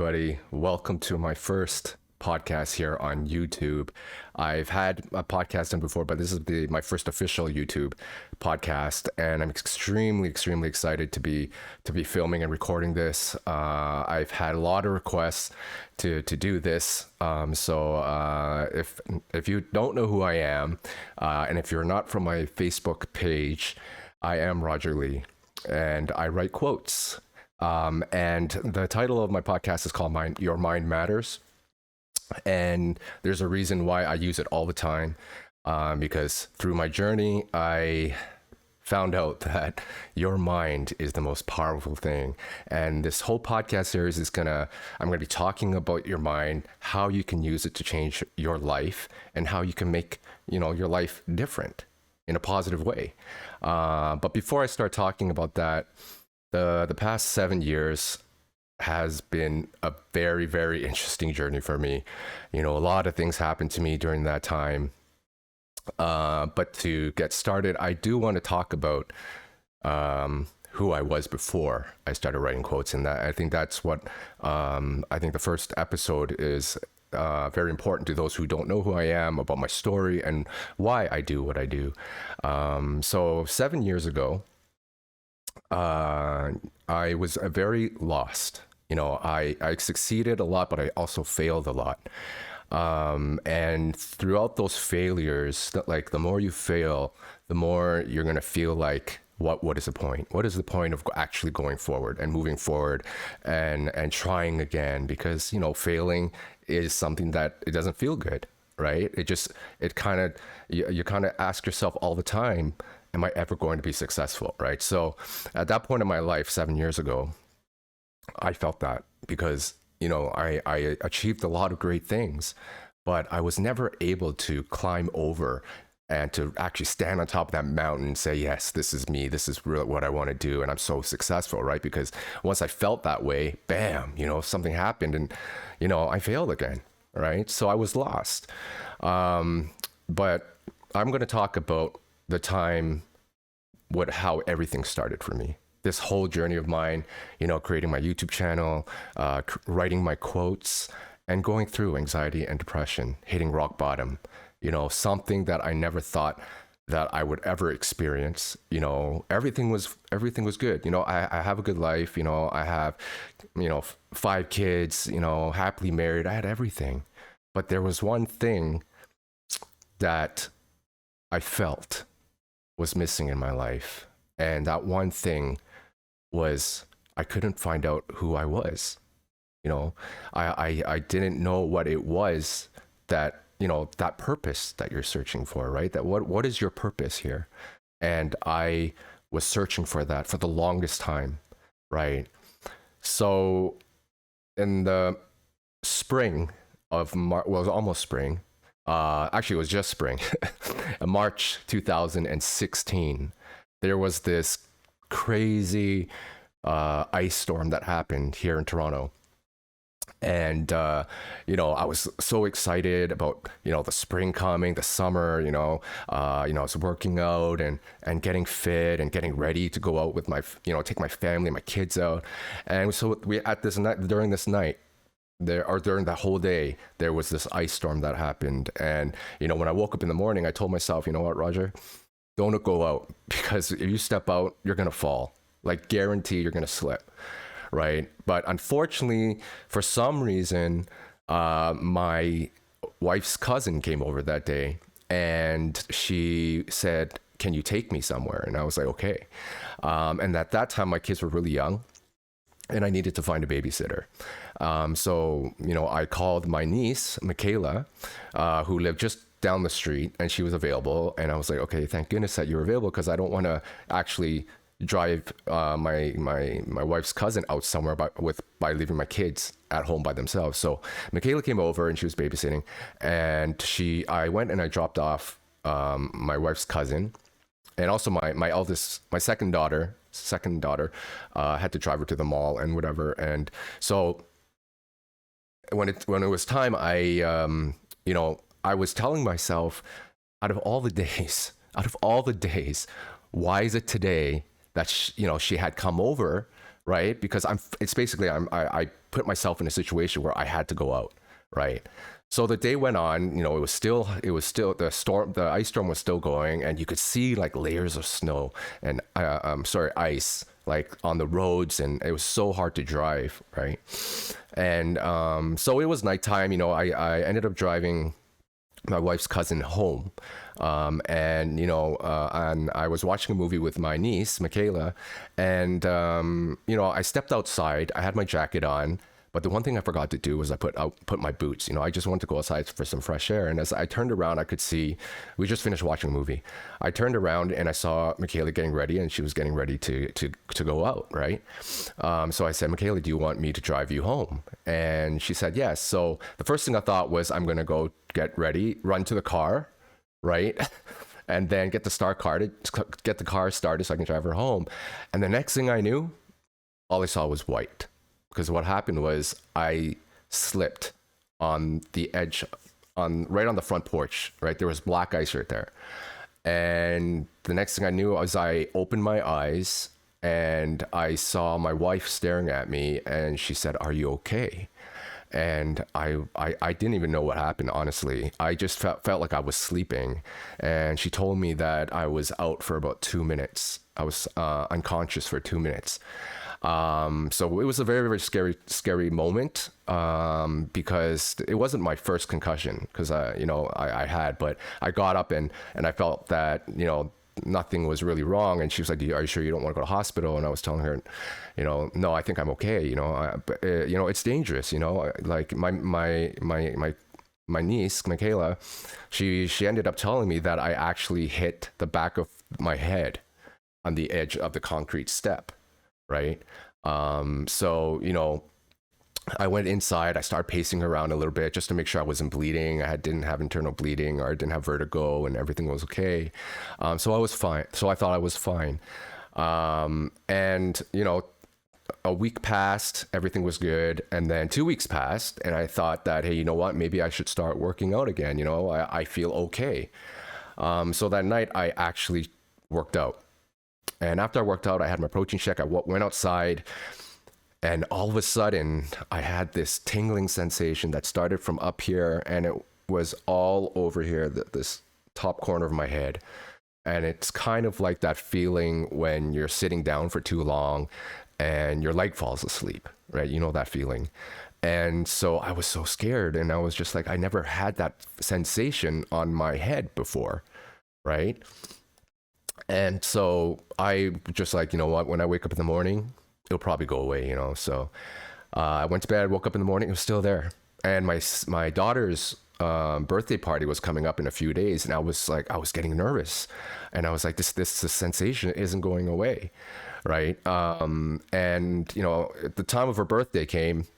everybody. Welcome to my first podcast here on YouTube. I've had a podcast done before, but this is my first official YouTube podcast, and I'm extremely excited to be filming and recording this. I've had a lot of requests to do this, so if you don't know who I am, and if you're not from my Facebook page, I am Roger Lee, and I write quotes. And the title of my podcast is called Your Mind Matters. And there's a reason why I use it all the time, because through my journey, I found out that your mind is the most powerful thing. And this whole podcast series I'm going to be talking about your mind, how you can use it to change your life, and how you can make, your life different in a positive way. But before I start talking about that, the past 7 years has been a very, very interesting journey for me. A lot of things happened to me during that time. But to get started, I do want to talk about who I was before I started writing quotes. And that I think that's what I think the first episode is very important to those who don't know who I am, about my story and why I do what I do. So 7 years ago, I was very lost. I succeeded a lot, but I also failed a lot. And throughout those failures, the more you fail, the more you're going to feel like, what is the point? What is the point of actually going forward and moving forward and trying again? Because, failing is something that it doesn't feel good, right? You kind of ask yourself all the time, am I ever going to be successful, right? So at that point in my life, 7 years ago, I felt that because, I achieved a lot of great things, but I was never able to climb over and to actually stand on top of that mountain and say, yes, this is me. This is really what I want to do. And I'm so successful, right? Because once I felt that way, bam, something happened and, I failed again, right? So I was lost. But I'm going to talk about the time, how everything started for me. This whole journey of mine, creating my YouTube channel, writing my quotes, and going through anxiety and depression, hitting rock bottom, something that I never thought that I would ever experience. Everything was good. I have a good life. I have, 5 kids, happily married. I had everything. But there was one thing that I felt was missing in my life. And that one thing was I couldn't find out who I was. I didn't know what it was that, that purpose that you're searching for, right? That what is your purpose here? And I was searching for that for the longest time, right? So in the spring of March, well, it was almost spring. Actually, it was just spring. March 2016, there was this crazy ice storm that happened here in Toronto. And, I was so excited about, the spring coming, the summer, I was working out and getting fit and getting ready to go out with my, take my family, my kids out. And so during that whole day, there was this ice storm that happened. And, when I woke up in the morning, I told myself, you know what, Roger, don't go out, because if you step out, you're going to fall. Like, guarantee you're going to slip. Right. But unfortunately, for some reason, my wife's cousin came over that day and she said, can you take me somewhere? And I was like, okay. And at that time, my kids were really young and I needed to find a babysitter. So, I called my niece, Michaela, who lived just down the street, and she was available. And I was like, okay, thank goodness that you're available, because I don't want to actually drive my wife's cousin out somewhere by leaving my kids at home by themselves. So Michaela came over and she was babysitting, and I went and I dropped off my wife's cousin, and also my second daughter had to drive her to the mall and whatever. And so when it was time, I was telling myself, out of all the days, why is it today that she had come over, right? Because I put myself in a situation where I had to go out, right? So the day went on, it was still the ice storm was still going, and you could see like layers of snow and ice like on the roads, and it was so hard to drive, right? And so it was nighttime. I ended up driving my wife's cousin home, and I was watching a movie with my niece Michaela, and I stepped outside. I had my jacket on. But the one thing I forgot to do was I put my boots. I just wanted to go outside for some fresh air. And as I turned around, I could see we just finished watching a movie. I turned around and I saw Michaela getting ready, and she was getting ready to go out, right? So I said, Michaela, do you want me to drive you home? And she said yes. So the first thing I thought was I'm gonna go get ready, run to the car, right? And then get the car started so I can drive her home. And the next thing I knew, all I saw was white. Because what happened was I slipped on the edge, right on the front porch, right? There was black ice right there. And the next thing I knew was I opened my eyes and I saw my wife staring at me, and she said, "Are you okay?" And I didn't even know what happened, honestly. I just felt like I was sleeping. And she told me that I was out for about 2 minutes. I was unconscious for 2 minutes. So it was a very, very scary moment, because it wasn't my first concussion, because I had, but I got up and I felt that, nothing was really wrong. And she was like, "Are you sure you don't want to go to hospital?" And I was telling her, "No, I think I'm okay. But it's dangerous. Like my niece, Michaela, she ended up telling me that I actually hit the back of my head on the edge of the concrete step. Right. So, I went inside, I started pacing around a little bit just to make sure I wasn't bleeding. I didn't have internal bleeding, or I didn't have vertigo, and everything was okay. So I was fine. So I thought I was fine. And, a week passed, everything was good. And then 2 weeks passed, and I thought that, hey, you know what, maybe I should start working out again. I feel okay. So that night I actually worked out. And after I worked out, I had my protein shake. I went outside, and all of a sudden, I had this tingling sensation that started from up here, and it was all over here, this top corner of my head. And it's kind of like that feeling when you're sitting down for too long and your leg falls asleep, right? You know that feeling. And so I was so scared, and I was just like, I never had that sensation on my head before, right? And so I just like, you know what, when I wake up in the morning, it'll probably go away, So I went to bed, woke up in the morning, it was still there. And my daughter's birthday party was coming up in a few days, and I was getting nervous. And I was like, this sensation isn't going away, right? And, at the time of her birthday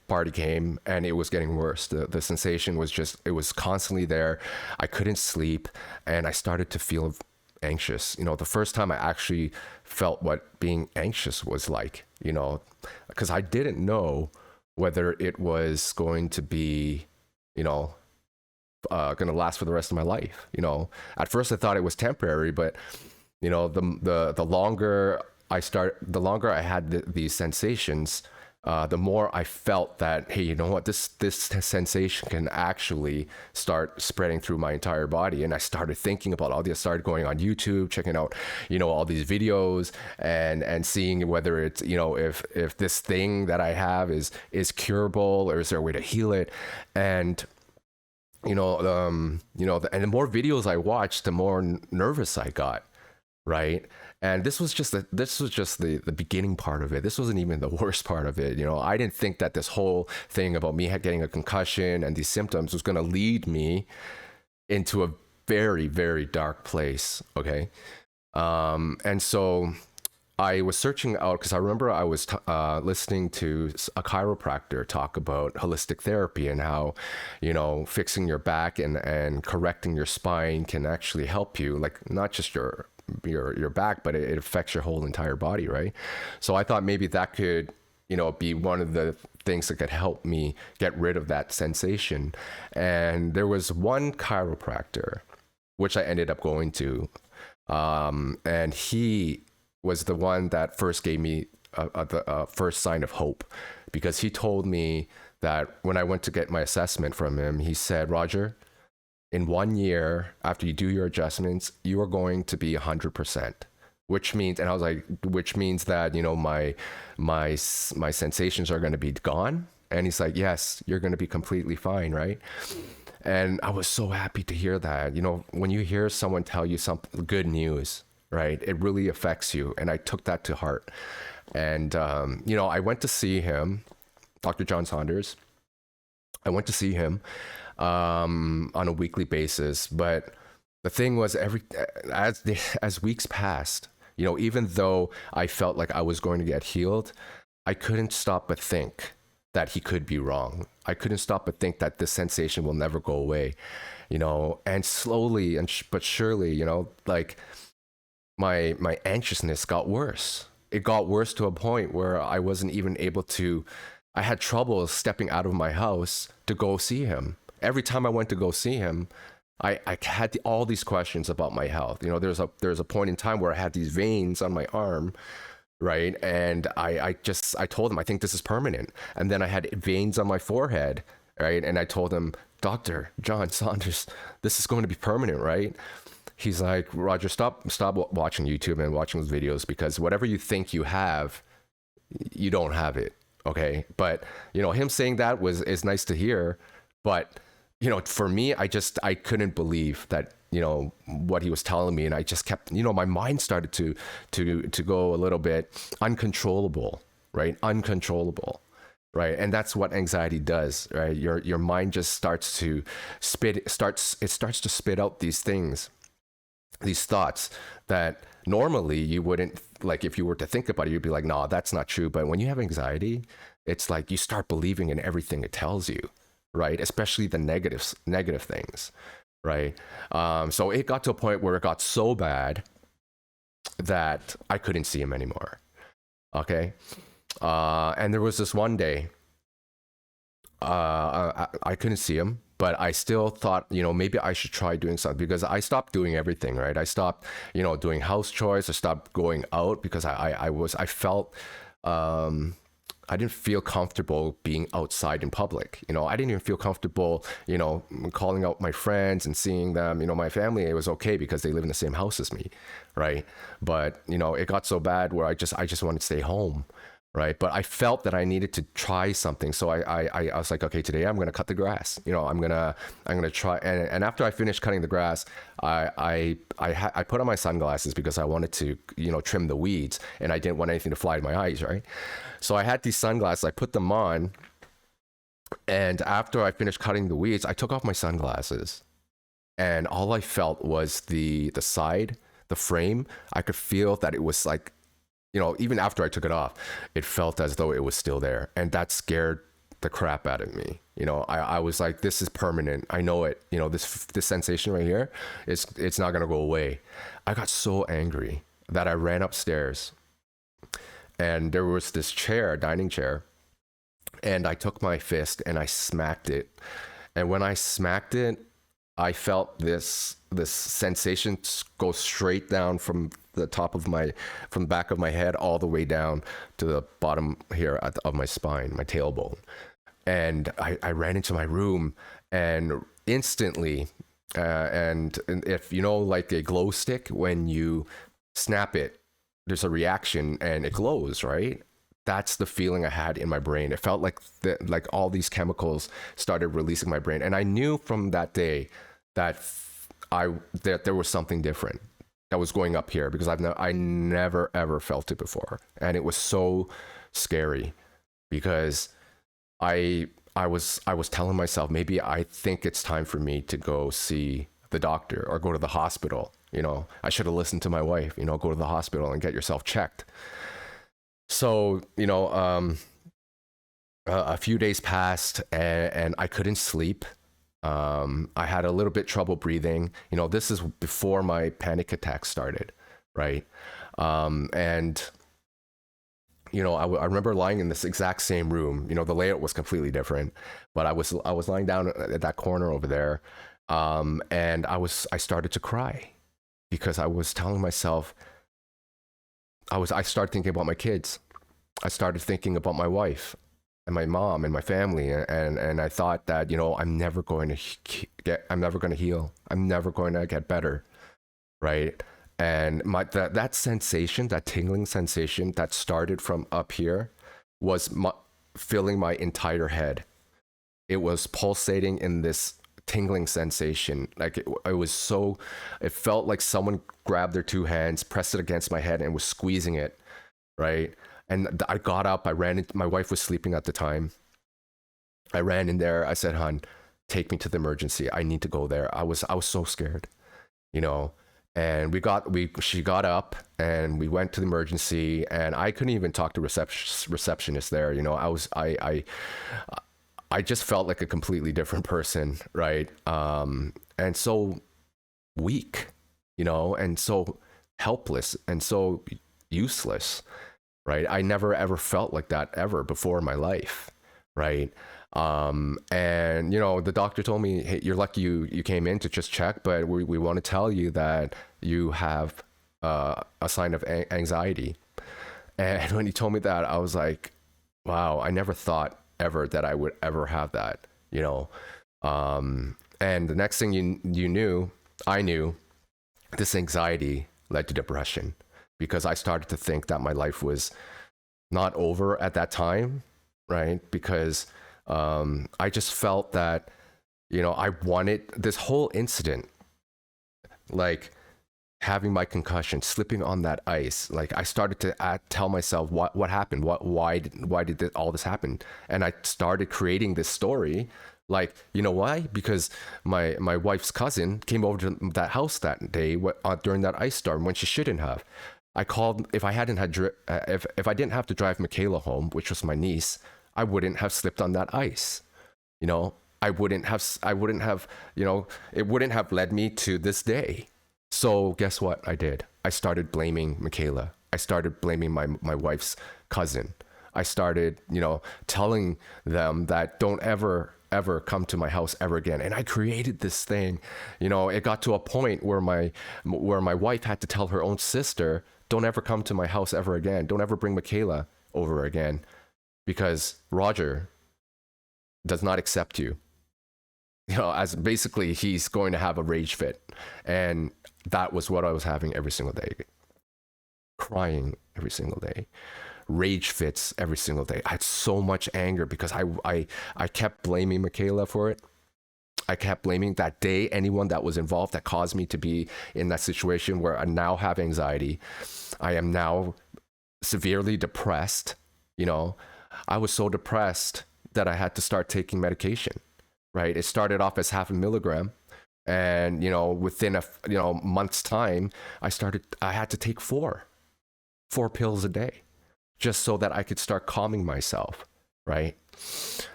party came, and it was getting worse. The sensation was it was constantly there. I couldn't sleep, and I started to feel anxious. The first time I actually felt what being anxious was like, because I didn't know whether it was going to be, going to last for the rest of my life. At first I thought it was temporary, but the longer I had these sensations, the more I felt that, hey, you know what, this sensation can actually start spreading through my entire body. And I started thinking about all this, started going on YouTube, checking out, all these videos, and seeing whether it's, if this thing that I have is curable, or is there a way to heal it. And and the more videos I watched, the more nervous I got, right? And this was just the beginning part of it. This wasn't even the worst part of it. I didn't think that this whole thing about me getting a concussion and these symptoms was going to lead me into a very, very dark place. Okay. And so I was searching out, because I remember I was listening to a chiropractor talk about holistic therapy, and how, fixing your back and correcting your spine can actually help you, like not just your back, but it affects your whole entire body, right? So I thought maybe that could, be one of the things that could help me get rid of that sensation. And there was one chiropractor, which I ended up going to, and he was the one that first gave me the first sign of hope because he told me that when I went to get my assessment from him, he said, Roger, in 1 year, after you do your adjustments, you are going to be 100%. Which means, and I was like, which means that, you know, my sensations are going to be gone. And he's like, yes, you're going to be completely fine, right? And I was so happy to hear that. You know, when you hear someone tell you something good news, right, it really affects you. And I took that to heart. And you know, I went to see him, Dr. John Saunders. I went to see him on a weekly basis, but the thing was, as weeks passed, you know, even though I felt like I was going to get healed, I couldn't stop but think that he could be wrong. I couldn't stop but think that this sensation will never go away, you know. And slowly but surely, you know, like my anxiousness got worse. It got worse to a point where I wasn't even able to. I had trouble stepping out of my house to go see him. Every time I went to go see him, I had all these questions about my health. You know, there's a point in time where I had these veins on my arm, right? And I told him, I think this is permanent. And then I had veins on my forehead, right? And I told him, Dr. John Saunders, this is going to be permanent, right? He's like, Roger, stop watching YouTube and watching those videos, because whatever you think you have, you don't have it, okay? But, you know, him saying that is nice to hear, but you know, for me, I couldn't believe that, you know, what he was telling me. And I just kept, you know, my mind started to go a little bit uncontrollable, right? Uncontrollable, right? And that's what anxiety does, right? Your mind just starts to starts to spit out these things, these thoughts that normally you wouldn't, like, if you were to think about it, you'd be like, no, that's not true. But when you have anxiety, it's like you start believing in everything it tells you, right? Especially the negative things, right? So it got to a point where it got so bad that I couldn't see him anymore. Okay. And there was this one day, I couldn't see him, but I still thought, you know, maybe I should try doing something, because I stopped doing everything, right? I stopped, you know, doing house chores. I stopped going out because I felt, I didn't feel comfortable being outside in public. You know, I didn't even feel comfortable, you know, calling out my friends and seeing them. You know, my family, it was okay because they live in the same house as me, right? But, you know, it got so bad where I just wanted to stay home, right? But I felt that I needed to try something. So I was like, okay, today I'm going to cut the grass. You know, I'm going to try. And after I finished cutting the grass, I put on my sunglasses because I wanted to, you know, trim the weeds, and I didn't want anything to fly in my eyes, right? So I had these sunglasses, I put them on, and after I finished cutting the weeds, I took off my sunglasses, and all I felt was the side, the frame. I could feel that it was like, you know, even after I took it off, it felt as though it was still there, and that scared the crap out of me. You know, I was like, this is permanent. I know it. You know, this sensation right here, it's not gonna go away. I got so angry that I ran upstairs, and there was this chair, dining chair, and I took my fist and I smacked it. And when I smacked it, I felt this sensation go straight down from the top of from the back of my head all the way down to the bottom here of my spine, my tailbone. And I ran into my room, and instantly, and if you know, like a glow stick, when you snap it, there's a reaction and it glows, right? That's the feeling I had in my brain. It felt like all these chemicals started releasing my brain. And I knew from that day that there was something different that was going up here, because I never ever felt it before. And it was so scary, because I was telling myself, maybe I think it's time for me to go see the doctor or go to the hospital. You know, I should have listened to my wife, you know, go to the hospital and get yourself checked. So, you know, a few days passed, and I couldn't sleep. I had a little bit trouble breathing. You know, this is before my panic attack started, right? And, you know, I remember lying in this exact same room. You know, the layout was completely different, but I was lying down at that corner over there, and I started to cry, because I was telling myself, I started thinking about my kids. I started thinking about my wife. and my mom and my family, and I thought that, I'm never going to I'm never going to heal. I'm never going to get better, right? And that sensation, that tingling sensation that started from up here, was filling my entire head. It was pulsating in this tingling sensation. Like it was so, it felt like someone grabbed their two hands, pressed it against my head, and was squeezing it, right? And I got up, I ran my wife was sleeping at the time. I ran in there. I said, "Hun, take me to the emergency. I need to go there." I was so scared, you know. And she got up and we went to the emergency, and I couldn't even talk to receptionist there. I just felt like a completely different person, right? And so weak, and so helpless and so useless, right? I never ever felt like that ever before in my life, right? And the doctor told me, "Hey, you're lucky you came in to just check, but we want to tell you that you have a sign of anxiety." And when he told me that, I was like, wow, I never thought ever that I would ever have that, and the next thing I knew this anxiety led to depression, because I started to think that my life was not over at that time, right? Because I just felt that, I wanted this whole incident, like having my concussion, slipping on that ice. Like I started to tell myself what happened, why did all this happen, and I started creating this story. Like, why? Because my wife's cousin came over to that house that day during that ice storm when she shouldn't have. I called, if I didn't have to drive Michaela home, which was my niece, I wouldn't have slipped on that ice. I wouldn't have, it wouldn't have led me to this day. So guess what I did? I started blaming Michaela. I started blaming my wife's cousin. I started, telling them that don't ever come to my house ever again. And I created this thing. It got to a point where my wife had to tell her own sister, don't ever come to my house ever again. Don't ever bring Michaela over again, because Roger does not accept you. As basically he's going to have a rage fit. And that was what I was having every single day. Crying every single day. Rage fits every single day. I had so much anger because I kept blaming Michaela for it. I kept blaming that day anyone that was involved that caused me to be in that situation where I now have anxiety. I am now severely depressed. I was so depressed that I had to start taking medication, right? It started off as 0.5 milligram. And, within a month's time, I had to take four pills a day just so that I could start calming myself, right?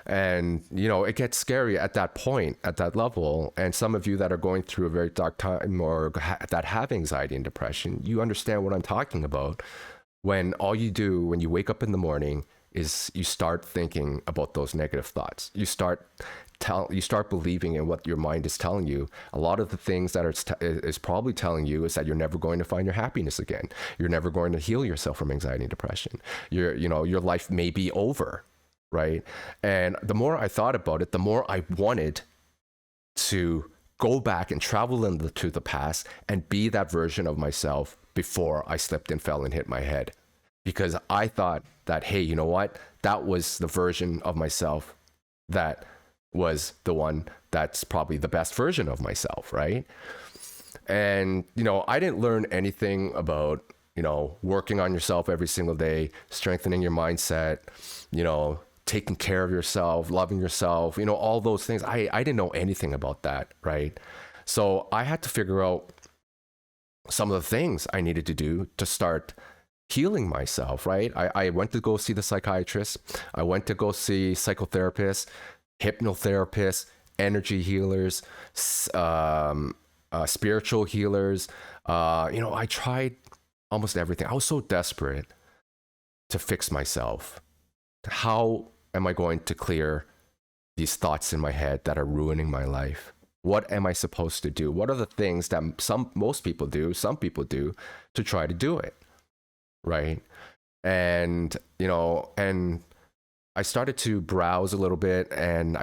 And, it gets scary at that point, at that level. And some of you that are going through a very dark time or that have anxiety and depression, you understand what I'm talking about. When all you do when you wake up in the morning is you start thinking about those negative thoughts. You start believing in what your mind is telling you. A lot of the things that is probably telling you is that you're never going to find your happiness again. You're never going to heal yourself from anxiety and depression. Your life may be over, right? And the more I thought about it, the more I wanted to go back and travel into the past and be that version of myself before I slipped and fell and hit my head. Because I thought that, hey, you know what? That was the version of myself that was the one that's probably the best version of myself, right? And, I didn't learn anything about, working on yourself every single day, strengthening your mindset, taking care of yourself, loving yourself, all those things. I didn't know anything about that, right? So I had to figure out some of the things I needed to do to start healing myself, right? I went to go see the psychiatrist. I went to go see psychotherapists, hypnotherapists, energy healers, spiritual healers. I tried almost everything. I was so desperate to fix myself. How am I going to clear these thoughts in my head that are ruining my life? What am I supposed to do? What are the things that most people do, some people do, to try to do it, right? And, and I started to browse a little bit, and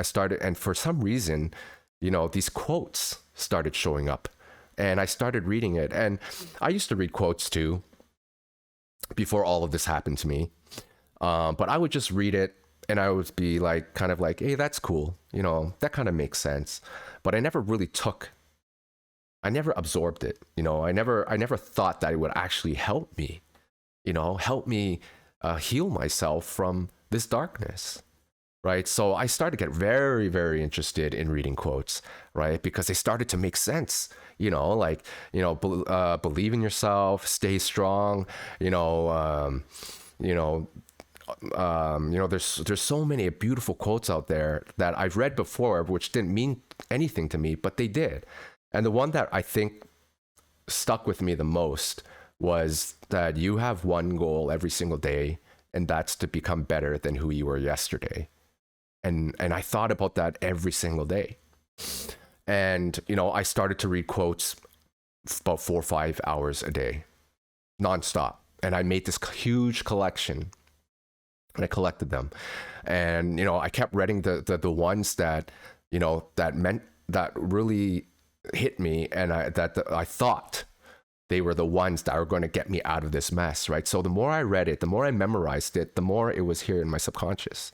for some reason, these quotes started showing up, and I started reading it. And I used to read quotes too before all of this happened to me. But I would just read it and I would be like, kind of like, hey, that's cool. That kind of makes sense. But I never absorbed it. I never thought that it would actually help me, help me heal myself from this darkness. Right. So I started to get very, very interested in reading quotes, right? Because they started to make sense, like, believe in yourself, stay strong, there's so many beautiful quotes out there that I've read before, which didn't mean anything to me, but they did. And the one that I think stuck with me the most was that you have one goal every single day, and that's to become better than who you were yesterday. And I thought about that every single day. And, I started to read quotes about 4 or 5 hours a day, nonstop. And I made this huge collection, and I collected them. And, I kept reading the ones that, that really hit me, and I thought they were the ones that were going to get me out of this mess, right? So the more I read it, the more I memorized it, the more it was here in my subconscious.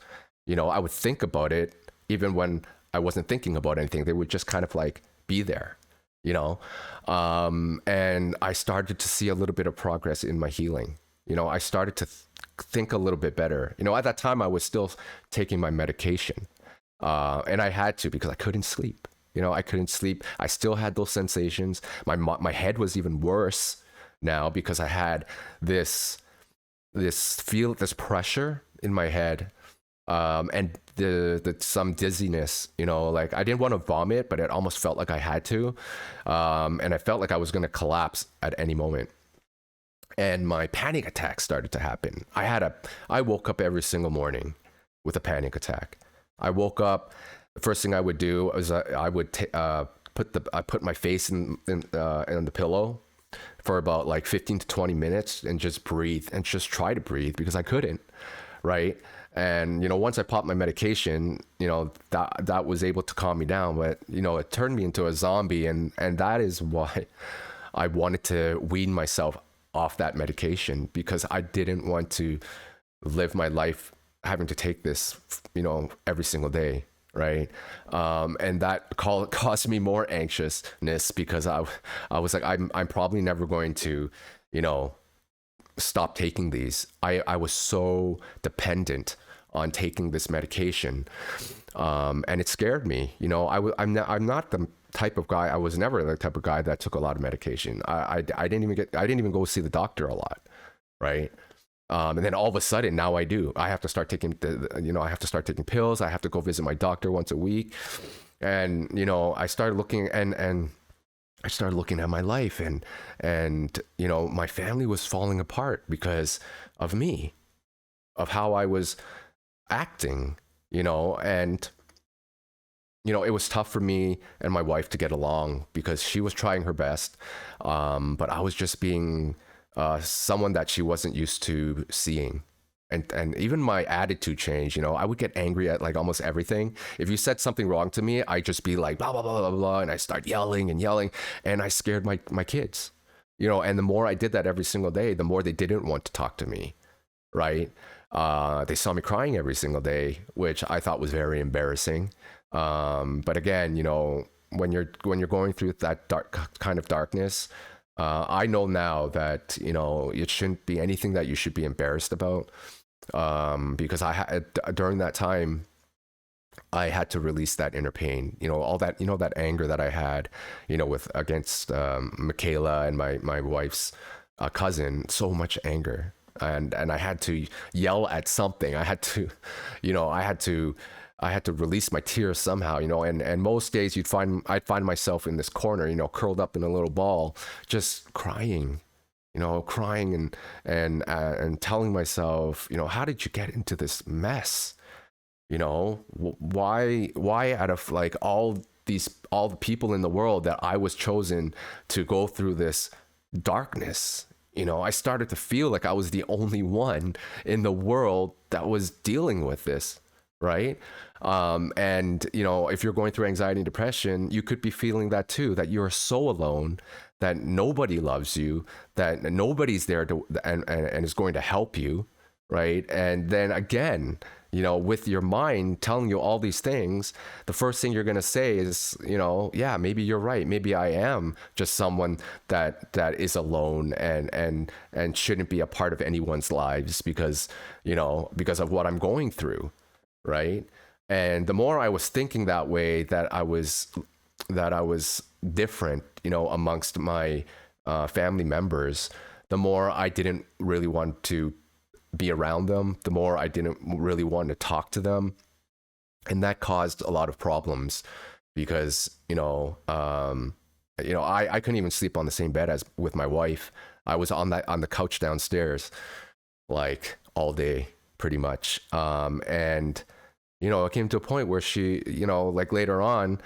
I would think about it even when I wasn't thinking about anything. They would just kind of like be there, and I started to see a little bit of progress in my healing. I started to think a little bit better. At that time, I was still taking my medication, and I had to because I couldn't sleep. I couldn't sleep. I still had those sensations. My head was even worse now because I had this pressure in my head. And some dizziness, like I didn't want to vomit, but it almost felt like I had to. And I felt like I was going to collapse at any moment. And my panic attack started to happen. I woke up every single morning with a panic attack. I woke up, the first thing I would do was I would put my face in the pillow for about like 15 to 20 minutes and just breathe and just try to breathe because I couldn't, right? And, once I popped my medication, that was able to calm me down. But, it turned me into a zombie. And that is why I wanted to wean myself off that medication, because I didn't want to live my life having to take this, every single day. Right. And that caused me more anxiousness because I was like, I'm probably never going to, stop taking these. I was so dependent on taking this medication, and it scared me. I'm not the type of guy. I was never the type of guy that took a lot of medication. I didn't even go see the doctor a lot, right? And then all of a sudden now I do. I have to start taking I have to start taking pills. I have to go visit my doctor once a week, and I started looking and I started looking at my life, and my family was falling apart because of me, of how I was acting, and it was tough for me and my wife to get along because she was trying her best, but I was just being someone that she wasn't used to seeing. And even my attitude changed. I would get angry at like almost everything. If you said something wrong to me, I'd just be like blah blah blah blah blah, and I start yelling, and I scared my kids. And the more I did that every single day, the more they didn't want to talk to me, right? They saw me crying every single day, which I thought was very embarrassing. But again, when you're going through that kind of darkness, I know now that it shouldn't be anything that you should be embarrassed about, because I had during that time I had to release that inner pain, all that that anger that I had, with against Michaela and my wife's cousin, so much anger, and I had to yell at something. I had to, I had to release my tears somehow, and most days I'd find myself in this corner, curled up in a little ball, just crying, crying and telling myself, how did you get into this mess? Why out of like all the people in the world that I was chosen to go through this darkness, I started to feel like I was the only one in the world that was dealing with this, right? And if you're going through anxiety and depression, you could be feeling that too, that you're so alone, that nobody loves you, that nobody's there to and is going to help you, right? And then again, with your mind telling you all these things, the first thing you're going to say is, yeah, maybe you're right. Maybe I am just someone that is alone and shouldn't be a part of anyone's lives because of what I'm going through, right? And the more I was thinking that way, that I was different, amongst my family members, the more I didn't really want to be around them, the more I didn't really want to talk to them. And that caused a lot of problems because, I couldn't even sleep on the same bed as with my wife. I was on the couch downstairs, like all day pretty much. And, it came to a point where she, like later on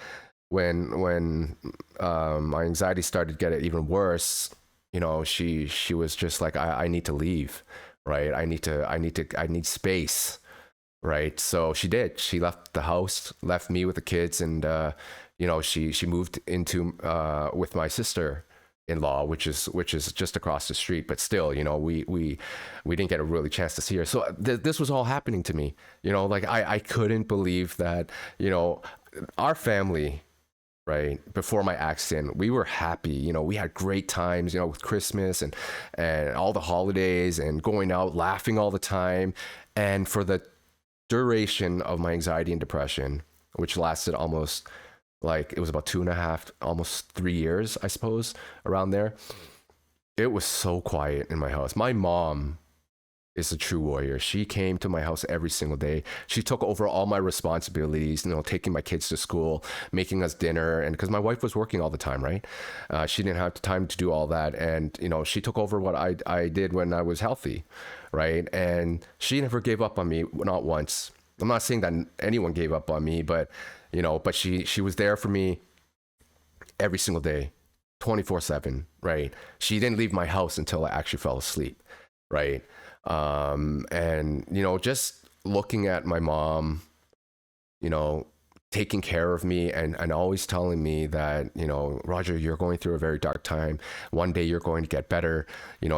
when my anxiety started to get even worse, she was just like, I need to leave. Right. I need space. Right. So she did. She left the house, left me with the kids. And, she moved into with my sister-in-law, which is just across the street. But still, we didn't get a really chance to see her. So this was all happening to me. Like I couldn't believe that, our family, right, before my accident, we were happy. We had great times, with Christmas and all the holidays and going out, laughing all the time. And for the duration of my anxiety and depression, which lasted almost, like, it was about 2.5, almost 3 years, I suppose, around there, it was so quiet in my house. My mom is a true warrior. She came to my house every single day. She took over all my responsibilities, taking my kids to school, making us dinner. And because my wife was working all the time, right? She didn't have time to do all that. And, she took over what I did when I was healthy, right? And she never gave up on me, not once. I'm not saying that anyone gave up on me, but, but she was there for me every single day, 24/7, right? She didn't leave my house until I actually fell asleep, right? And just looking at my mom, taking care of me and always telling me that, Roger, you're going through a very dark time. One day you're going to get better.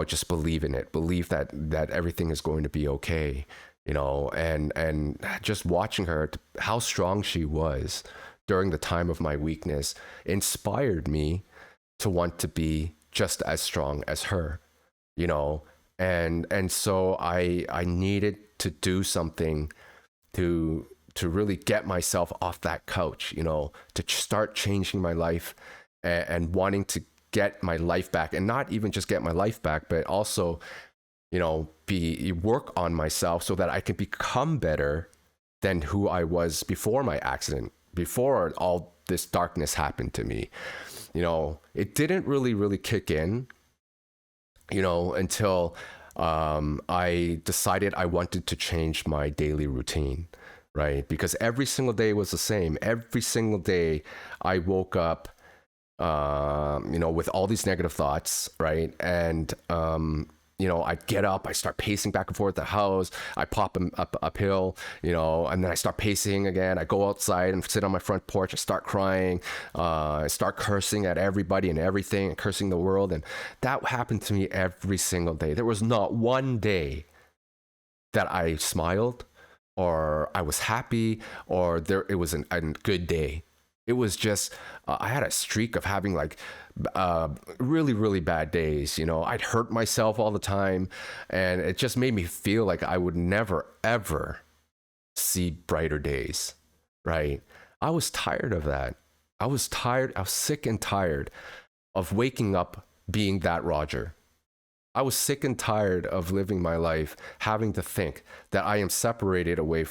Just believe in it. Believe that everything is going to be okay. And just watching her, how strong she was during the time of my weakness inspired me to want to be just as strong as her, And so I needed to do something to really get myself off that couch, to start changing my life and wanting to get my life back, and not even just get my life back, but also, work on myself so that I can become better than who I was before my accident, before all this darkness happened to me. It didn't really kick in, until I decided I wanted to change my daily routine, right? Because every single day was the same. Every single day I woke up, with all these negative thoughts, right? And, I'd get up, I start pacing back and forth the house, I pop uphill, and then I start pacing again. I go outside and sit on my front porch, I start crying, I start cursing at everybody and everything, and cursing the world. And that happened to me every single day. There was not one day that I smiled or I was happy or it was a good day. It was just, I had a streak of having like really bad days. I'd hurt myself all the time, and it just made me feel like I would never, ever see brighter days, right? I was tired of that. I was sick and tired of waking up being that Roger. I was sick and tired of living my life having to think that I am separated away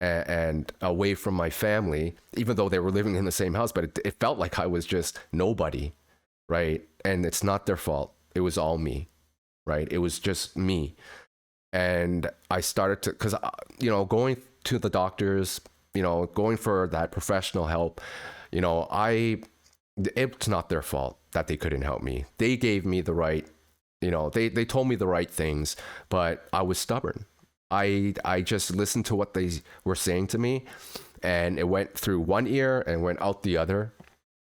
and away from my family, even though they were living in the same house, but it felt like I was just nobody, right? And it's not their fault. It was all me, right? It was just me. And I started to, because, going to the doctors, going for that professional help, it's not their fault that they couldn't help me. They gave me the right They told me the right things, but I was stubborn. I just listened to what they were saying to me, and it went through one ear and went out the other,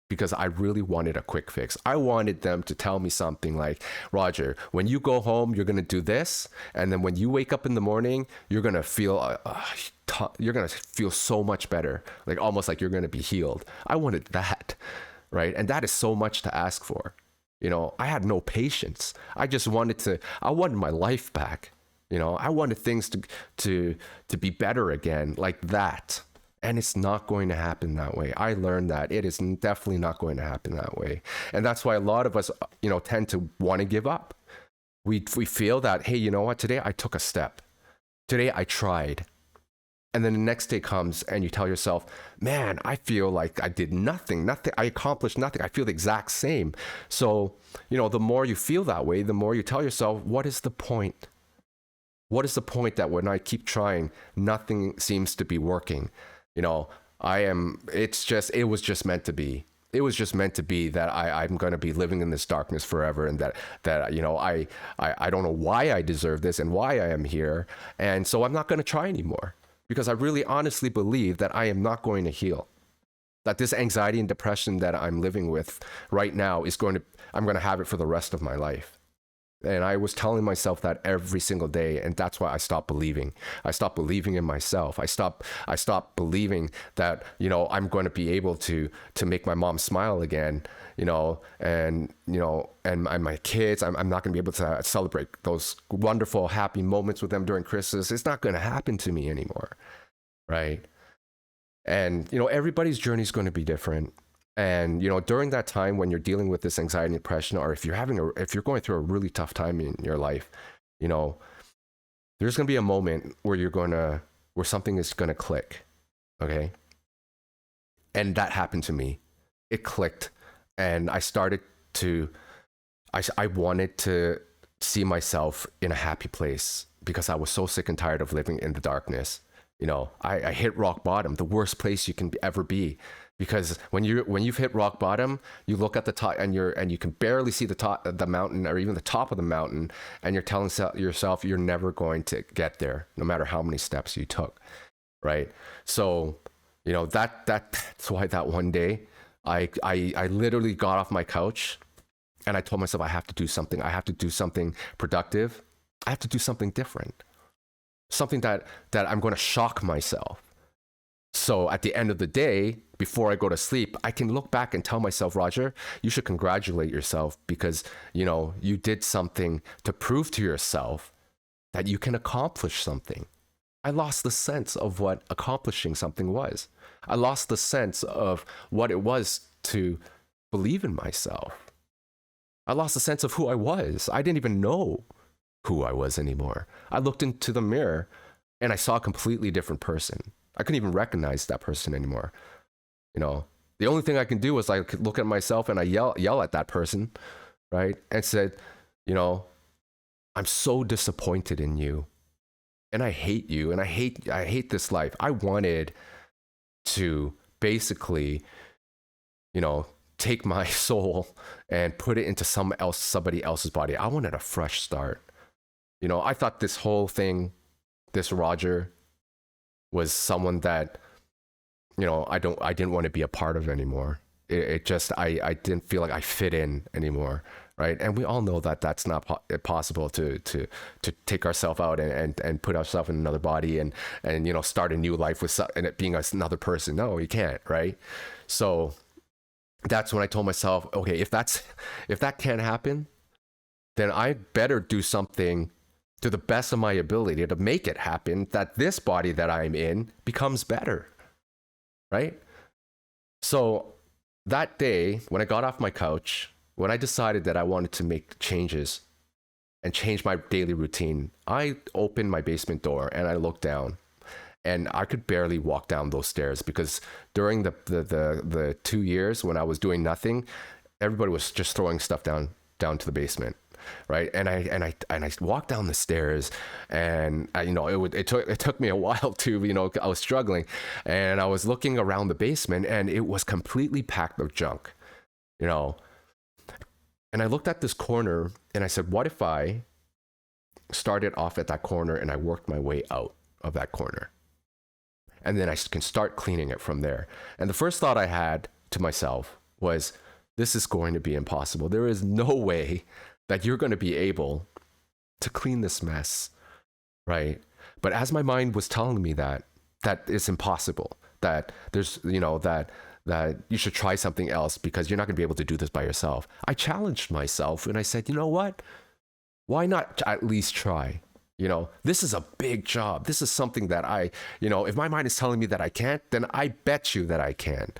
because I really wanted a quick fix. I wanted them to tell me something like, Roger, when you go home, you're going to do this. And then when you wake up in the morning, you're going to feel, so much better. Like almost like you're going to be healed. I wanted that, right? And that is so much to ask for. I had no patience. I wanted my life back. I wanted things to be better again, like that. And it's not going to happen that way. I learned that it is definitely not going to happen that way. And that's why a lot of us, tend to want to give up. We feel that, hey, you know what? Today I took a step. Today I tried. And then the next day comes and you tell yourself, man, I feel like I did nothing. I accomplished nothing. I feel the exact same. So, the more you feel that way, the more you tell yourself, what is the point? What is the point that when I keep trying, nothing seems to be working? It was just meant to be. It was just meant to be that I'm going to be living in this darkness forever, and that I don't know why I deserve this and why I am here. And so I'm not going to try anymore, because I really honestly believe that I am not going to heal. That this anxiety and depression that I'm living with right now I'm going to have it for the rest of my life. And I was telling myself that every single day, and that's why I stopped believing. I stopped believing in myself. I stopped believing that, I'm going to be able to make my mom smile again, and my kids, I'm not going to be able to celebrate those wonderful, happy moments with them during Christmas. It's not going to happen to me anymore, right? And, everybody's journey is going to be different. And, during that time when you're dealing with this anxiety and depression, or if you're going through a really tough time in your life, there's going to be a moment where where something is going to click. Okay. And that happened to me. It clicked. And I wanted to see myself in a happy place, because I was so sick and tired of living in the darkness. I hit rock bottom, the worst place you can ever be. Because when you've hit rock bottom, you look at the top and you can barely see the top of the mountain, or even the top of the mountain, and you're telling yourself you're never going to get there, no matter how many steps you took, right? So, that's why that one day I literally got off my couch, and I told myself I have to do something. I have to do something productive. I have to do something different, something that I'm going to shock myself. So at the end of the day, before I go to sleep, I can look back and tell myself, Roger, you should congratulate yourself, because, you did something to prove to yourself that you can accomplish something. I lost the sense of what accomplishing something was. I lost the sense of what it was to believe in myself. I lost the sense of who I was. I didn't even know who I was anymore. I looked into the mirror and I saw a completely different person. I couldn't even recognize that person anymore. The only thing I can do is I could look at myself and I yell at that person, right? And said, I'm so disappointed in you, and I hate you, and I hate this life. I wanted to basically, take my soul and put it into somebody else's body. I wanted a fresh start. I thought this whole thing, this Roger, was someone that, I didn't want to be a part of anymore. It just, I didn't feel like I fit in anymore, right? And we all know that that's not possible to take ourselves out and put ourselves in another body and start a new life and it being another person. No, you can't, right? So that's when I told myself, okay, if that can't happen, then I better do something to the best of my ability to make it happen, that this body that I'm in becomes better, right? So that day, when I got off my couch, when I decided that I wanted to make changes and change my daily routine, I opened my basement door and I looked down, and I could barely walk down those stairs, because during the 2 years when I was doing nothing, everybody was just throwing stuff down to the basement. Right. And I walked down the stairs, and it took me a while to, I was struggling, and I was looking around the basement, and it was completely packed with junk, And I looked at this corner and I said, what if I started off at that corner and I worked my way out of that corner? And then I can start cleaning it from there. And the first thought I had to myself was, this is going to be impossible. There is no way that you're going to be able to clean this mess, right? But as my mind was telling me that it's impossible, that there's, that you should try something else because you're not going to be able to do this by yourself, I challenged myself and I said, you know what? Why not at least try? This is a big job. This is something that if my mind is telling me that I can't, then I bet you that I can.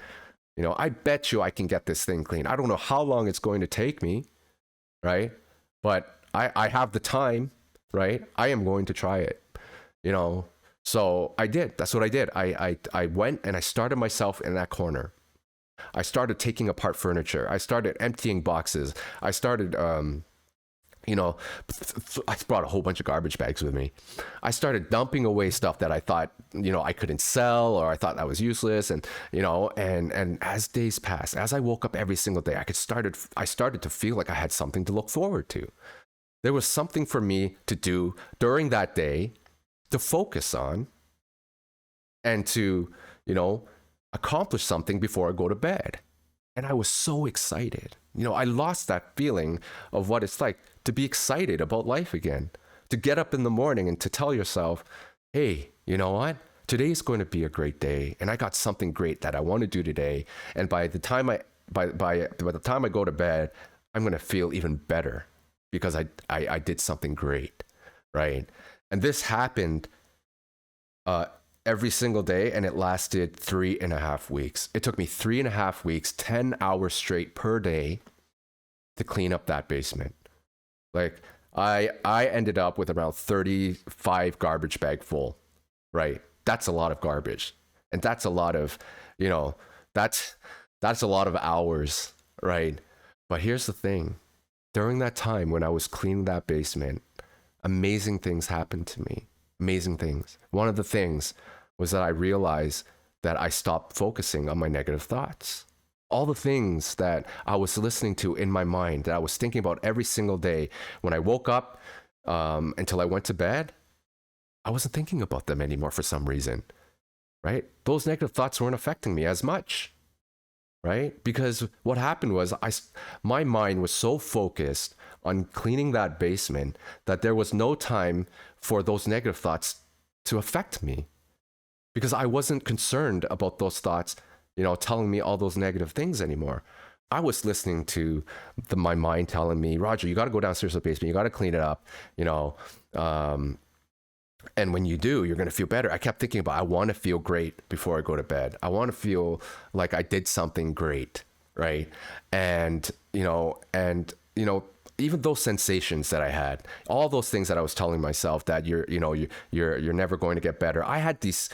I bet you I can get this thing clean. I don't know how long it's going to take me, right? But I have the time, right? I am going to try it, So I did. That's what I did. I went and I started myself in that corner. I started taking apart furniture. I started emptying boxes. I started, I brought a whole bunch of garbage bags with me. I started dumping away stuff that I thought, I couldn't sell, or I thought that was useless. And, and as days passed, as I woke up every single day, I started to feel like I had something to look forward to. There was something for me to do during that day to focus on and to, accomplish something before I go to bed. And I was so excited. I lost that feeling of what it's like to be excited about life again, to get up in the morning and to tell yourself, hey, you know what? Today's going to be a great day, and I got something great that I want to do today. And by the time I go to bed, I'm going to feel even better because I did something great, right? And this happened every single day, and it lasted 3.5 weeks. It took me 3.5 weeks, 10 hours straight per day to clean up that basement. Like I ended up with around 35 garbage bag full, right? That's a lot of garbage. And that's a lot of, that's a lot of hours, right? But here's the thing. During that time when I was cleaning that basement, amazing things happened to me. Amazing things. One of the things was that I realized that I stopped focusing on my negative thoughts. All the things that I was listening to in my mind, that I was thinking about every single day, when I woke up until I went to bed, I wasn't thinking about them anymore for some reason, right? Those negative thoughts weren't affecting me as much, right? Because what happened was my mind was so focused on cleaning that basement that there was no time for those negative thoughts to affect me, because I wasn't concerned about those thoughts, telling me all those negative things anymore. I was listening to my mind telling me, Roger, you got to go downstairs to the basement. You got to clean it up, and when you do, you're going to feel better. I kept thinking about, I want to feel great before I go to bed. I want to feel like I did something great, right? And, even those sensations that I had, all those things that I was telling myself that you're never going to get better. I had this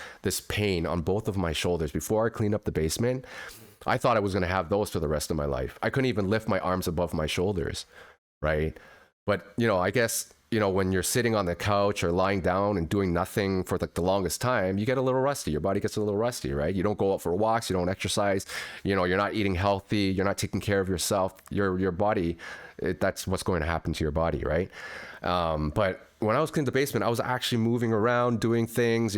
pain on both of my shoulders before I cleaned up the basement. I thought I was going to have those for the rest of my life. I couldn't even lift my arms above my shoulders, right? But, I guess, when you're sitting on the couch or lying down and doing nothing for the longest time, you get a little rusty. Your body gets a little rusty, right? You don't go out for walks. You don't exercise. You're not eating healthy. You're not taking care of yourself. Your body, that's what's going to happen to your body, right? But when I was cleaning the basement, I was actually moving around, doing things,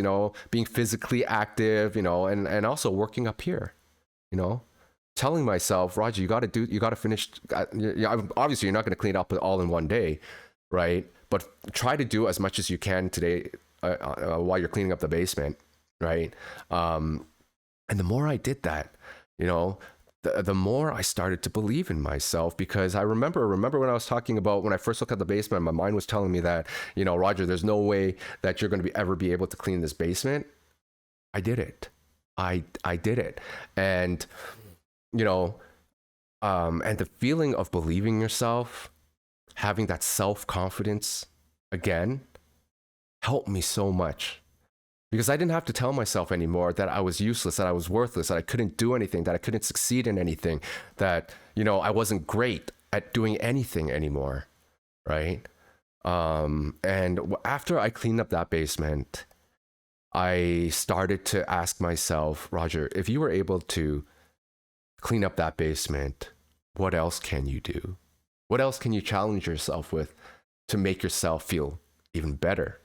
being physically active, and also working up here, telling myself, Roger, you got to finish. Obviously, you're not going to clean up all in one day, right? But try to do as much as you can today while you're cleaning up the basement, right? And the more I did that, the more I started to believe in myself, because I remember when I was talking about when I first looked at the basement, my mind was telling me that, Roger, there's no way that you're going to ever be able to clean this basement. I did it. I did it. And, and the feeling of believing yourself, having that self-confidence again, helped me so much, because I didn't have to tell myself anymore that I was useless, that I was worthless, that I couldn't do anything, that I couldn't succeed in anything, that, I wasn't great at doing anything anymore, right? And after I cleaned up that basement, I started to ask myself, Roger, if you were able to clean up that basement, what else can you do? What else can you challenge yourself with to make yourself feel even better,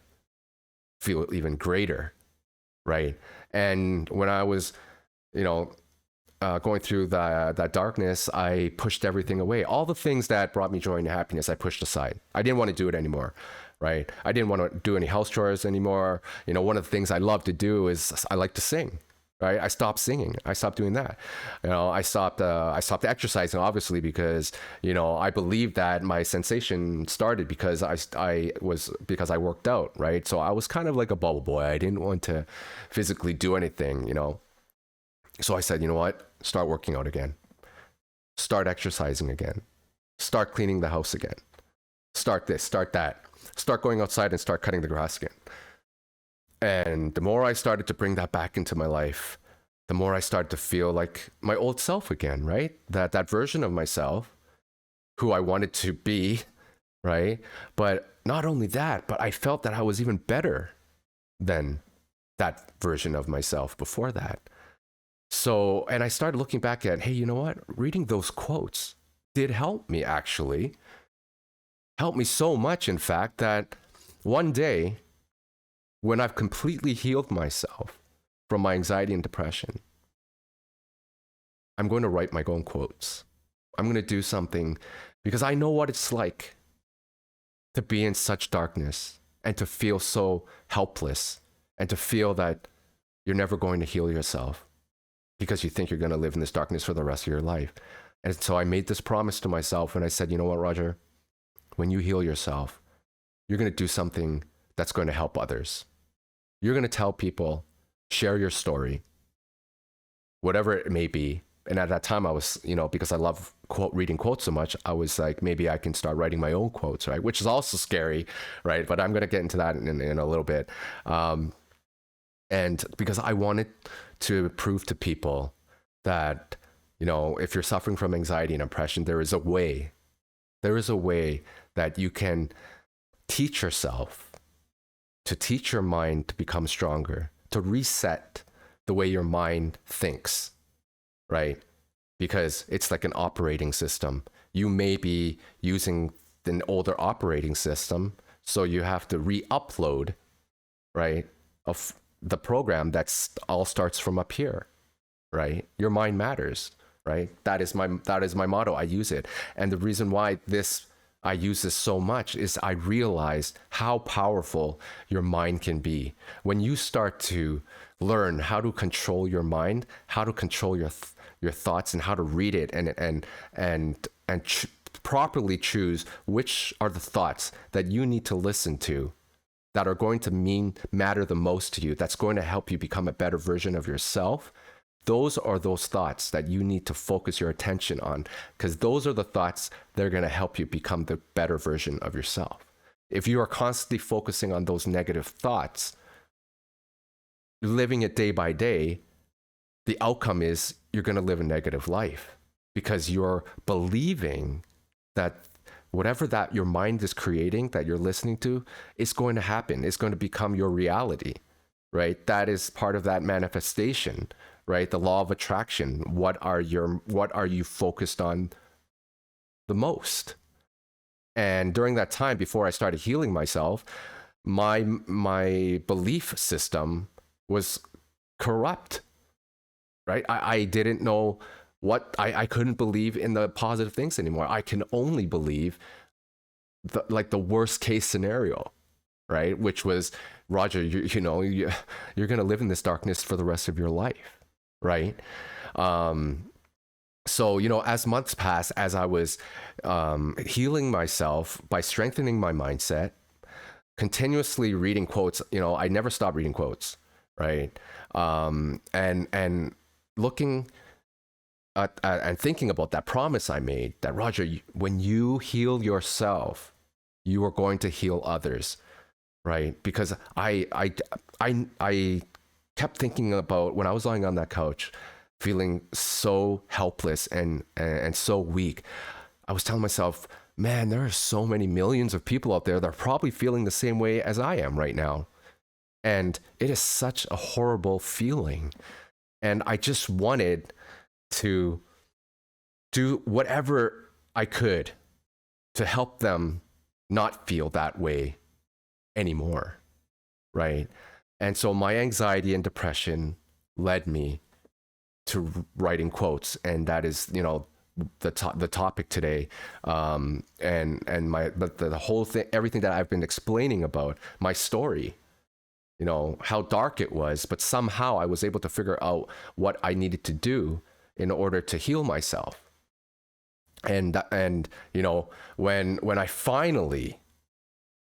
feel even greater, right? And when I was, going through that darkness, I pushed everything away. All the things that brought me joy and happiness, I pushed aside. I didn't want to do it anymore, right? I didn't want to do any house chores anymore. One of the things I love to do is I like to sing. Right? I stopped singing. I stopped doing that. I stopped exercising, obviously, because, I believe that my sensation started because I worked out, right? So I was kind of like a bubble boy. I didn't want to physically do anything, So I said, you know what? Start working out again. Start exercising again. Start cleaning the house again. Start this, start that. Start going outside and start cutting the grass again. And the more I started to bring that back into my life, the more I started to feel like my old self again, right? That version of myself who I wanted to be, right? But not only that, but I felt that I was even better than that version of myself before that. So, and I started looking back at, hey, you know what? Reading those quotes did help me, actually. Helped me so much, in fact, that one day, when I've completely healed myself from my anxiety and depression, I'm going to write my own quotes. I'm going to do something because I know what it's like to be in such darkness and to feel so helpless and to feel that you're never going to heal yourself because you think you're going to live in this darkness for the rest of your life. And so I made this promise to myself and I said, you know what, Roger, when you heal yourself, you're going to do something that's going to help others. You're going to tell people, share your story, whatever it may be. And at that time I was, because I love reading quotes so much, I was like, maybe I can start writing my own quotes, right? Which is also scary, right? But I'm going to get into that in a little bit. And because I wanted to prove to people that, if you're suffering from anxiety and depression, there is a way that you can teach yourself, to teach your mind to become stronger, to reset the way your mind thinks, right? Because it's like an operating system. You may be using an older operating system, so you have to re-upload, right, of the program that all starts from up here, right? Your mind matters, right? That is my motto. I use it. And the reason why I use this so much is I realized how powerful your mind can be. When you start to learn how to control your mind, how to control your thoughts and how to read it and properly choose which are the thoughts that you need to listen to that are going to matter the most to you, that's going to help you become a better version of yourself. Those are those thoughts that you need to focus your attention on, because those are the thoughts that are going to help you become the better version of yourself. If you are constantly focusing on those negative thoughts, living it day by day, the outcome is you're going to live a negative life because you're believing that whatever that your mind is creating, that you're listening to, is going to happen. It's going to become your reality, right? That is part of that manifestation, right? The law of attraction. What are you focused on the most? And during that time, before I started healing myself, my belief system was corrupt, right? I didn't know I couldn't believe in the positive things anymore. I can only believe the worst case scenario, right? Which was, Roger, you're going to live in this darkness for the rest of your life, right? So, as months passed, as I was healing myself by strengthening my mindset, continuously reading quotes, I never stopped reading quotes, right? And looking at and thinking about that promise I made, that Roger, when you heal yourself, you are going to heal others, right? Because I kept thinking about when I was lying on that couch, feeling so helpless and so weak. I was telling myself, man, there are so many millions of people out there that are probably feeling the same way as I am right now. And it is such a horrible feeling. And I just wanted to do whatever I could to help them not feel that way anymore, right? And so my anxiety and depression led me to writing quotes, and that is, the topic today. And my but the whole thing, everything that I've been explaining about my story, how dark it was, but somehow I was able to figure out what I needed to do in order to heal myself. And when I finally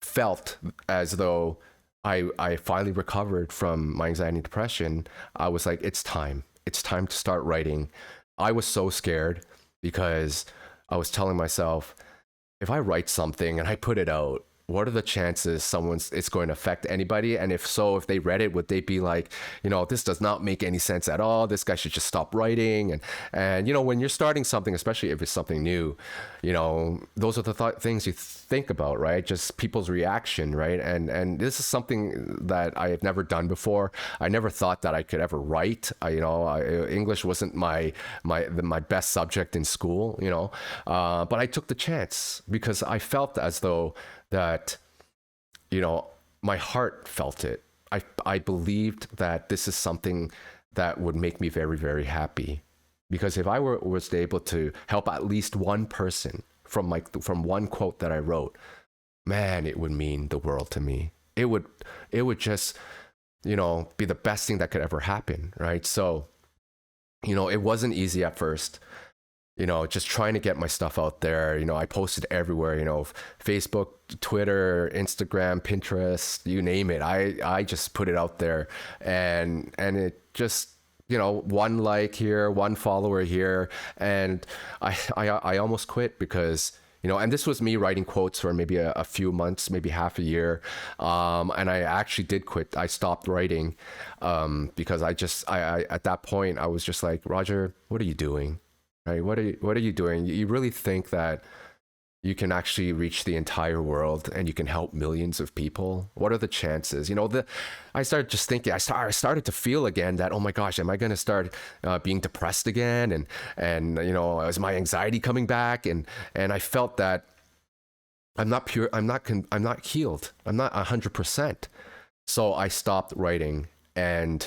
felt as though I finally recovered from my anxiety and depression, I was like, it's time to start writing. I was so scared because I was telling myself, if I write something and I put it out, what are the chances it's going to affect anybody? And if so, if they read it, would they be like, this does not make any sense at all. This guy should just stop writing. And when you're starting something, especially if it's something new, those are the things you think about, right? Just people's reaction, right? And this is something that I have never done before. I never thought that I could ever write. English wasn't my best subject in school, but I took the chance because I felt as though that, my heart felt it. I believed that this is something that would make me very, very happy. Because if I was able to help at least one person from one quote that I wrote, man, it would mean the world to me. It would just, be the best thing that could ever happen, right? So, it wasn't easy at first. Just trying to get my stuff out there. I posted everywhere, Facebook, Twitter, Instagram, Pinterest, you name it. I just put it out there, and it just, one like here, one follower here. And I almost quit because, and this was me writing quotes for maybe a few months, maybe half a year. And I actually did quit. I stopped writing because I at that point, I was just like, Roger, what are you doing? Right? What are you doing? You really think that you can actually reach the entire world and you can help millions of people? What are the chances? I started just thinking. I started to feel again that, oh my gosh, am I going to start being depressed again? And is my anxiety coming back? And I felt that I'm not pure. I'm not healed. I'm not 100%. So I stopped writing, and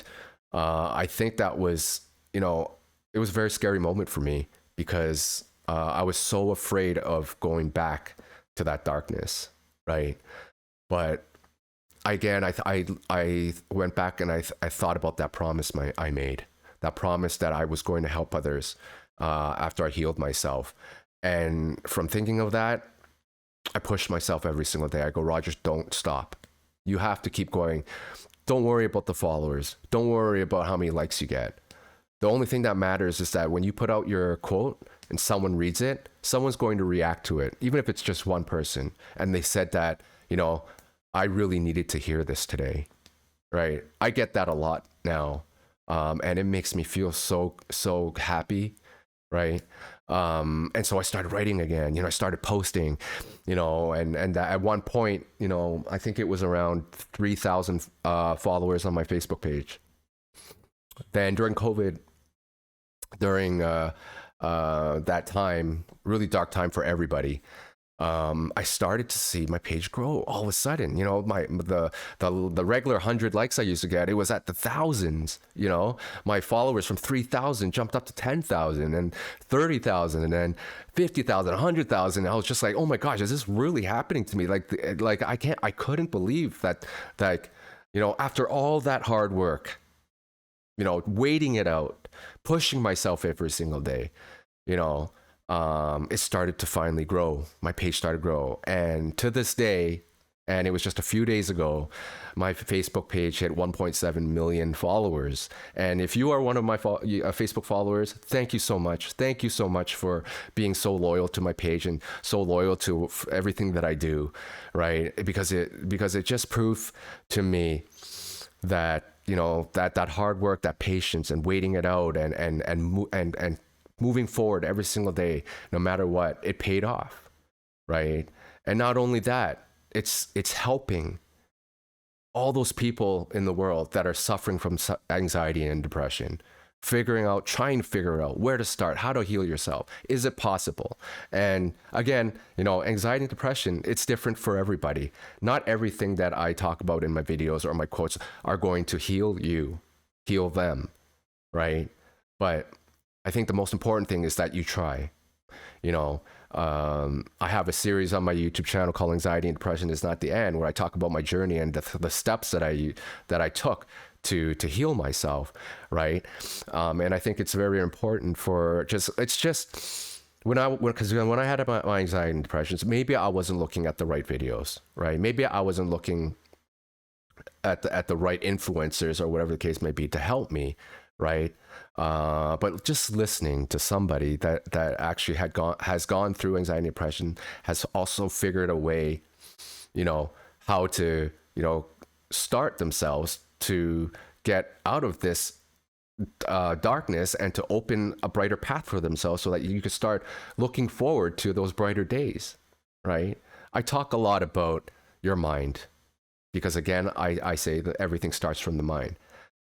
I think that was, it was a very scary moment for me because I was so afraid of going back to that darkness, right? But again, I went back and I thought about that promise I made, that promise that I was going to help others after I healed myself. And from thinking of that, I pushed myself every single day. I go, Roger, don't stop. You have to keep going. Don't worry about the followers. Don't worry about how many likes you get. The only thing that matters is that when you put out your quote and someone reads it, someone's going to react to it, even if it's just one person. And they said that, I really needed to hear this today, right? I get that a lot now. And it makes me feel so, so happy, right? And so I started writing again, I started posting, and at one point, I think it was around 3,000 followers on my Facebook page. Then during COVID, during that time, really dark time for everybody, I started to see my page grow all of a sudden. The regular 100 likes I used to get, it was at the thousands. My followers from 3,000 jumped up to 10,000 and 30,000 and then 50,000, 100,000. I was just like, oh my gosh, is this really happening to me? Like I couldn't believe that, after all that hard work, waiting it out, pushing myself every single day, it started to finally grow. My page started to grow. And to this day, and it was just a few days ago, my Facebook page hit 1.7 million followers. And if you are one of my Facebook followers, thank you so much. Thank you so much for being so loyal to my page and so loyal to everything that I do, right? Because it just proved to me that, that hard work, that patience and waiting it out and moving forward every single day, no matter what, it paid off, right? And not only that, it's helping all those people in the world that are suffering from anxiety and depression, trying to figure out where to start, how to heal yourself. Is it possible? And again, anxiety and depression, it's different for everybody. Not everything that I talk about in my videos or my quotes are going to heal them, right? But I think the most important thing is that you try. I have a series on my YouTube channel called Anxiety and Depression Is Not the End, where I talk about my journey and the steps that I took to heal myself, right? And I think it's very important because when I had my anxiety and depressions, maybe I wasn't looking at the right videos, right? Maybe I wasn't looking at the right influencers or whatever the case may be to help me, right? But just listening to somebody that actually has gone through anxiety and depression, has also figured a way, how to, start themselves to get out of this darkness and to open a brighter path for themselves so that you can start looking forward to those brighter days, right? I talk a lot about your mind because, again, I say that everything starts from the mind.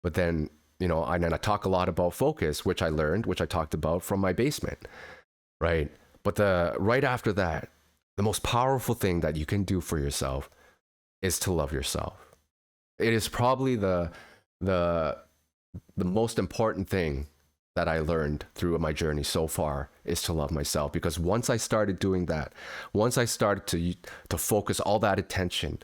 But then, and then I talk a lot about focus, which I talked about from my basement, right? But right after that, the most powerful thing that you can do for yourself is to love yourself. It is probably the most important thing that I learned through my journey so far is to love myself. Because once I started doing that, once I started to focus all that attention,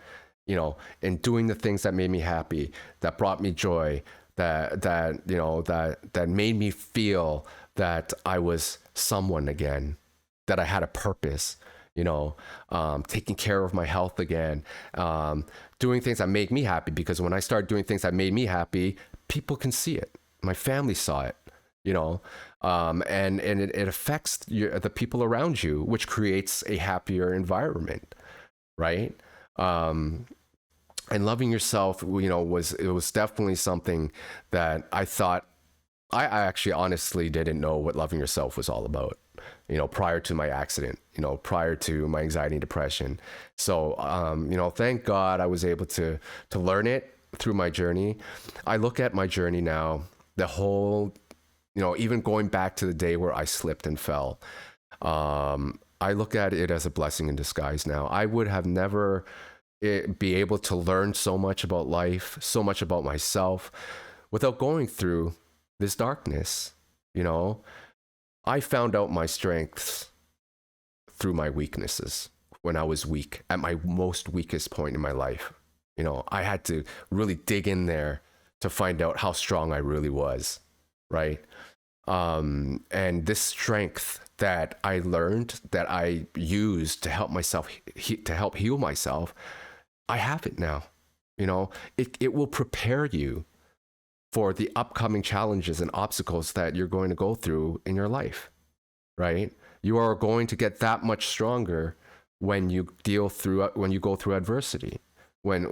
in doing the things that made me happy, that brought me joy, that made me feel that I was someone again, that I had a purpose, taking care of my health again, doing things that make me happy. Because when I started doing things that made me happy, people can see it. My family saw it, and it affects the people around you, which creates a happier environment, right? And loving yourself, was definitely something that I thought, I actually honestly didn't know what loving yourself was all about, prior to my accident, prior to my anxiety and depression. So, thank God I was able to learn it through my journey. I look at my journey now, the whole, even going back to the day where I slipped and fell, I look at it as a blessing in disguise now. I would have never be able to learn so much about life, so much about myself without going through this darkness. I found out my strengths through my weaknesses when I was weak, at my most weakest point in my life. I had to really dig in there to find out how strong I really was, right? And this strength that I learned, that I used to help myself, to help heal myself, I have it now. It will prepare you for the upcoming challenges and obstacles that you're going to go through in your life, right? You are going to get that much stronger when you go through adversity, when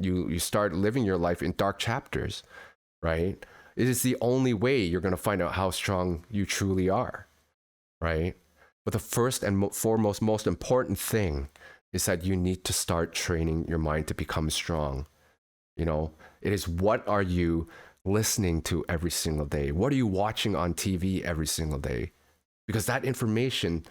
you start living your life in dark chapters, right? It is the only way you're going to find out how strong you truly are, right? But the first and foremost, most important thing is that you need to start training your mind to become strong. It is, what are you listening to every single day? What are you watching on TV every single day? Because that information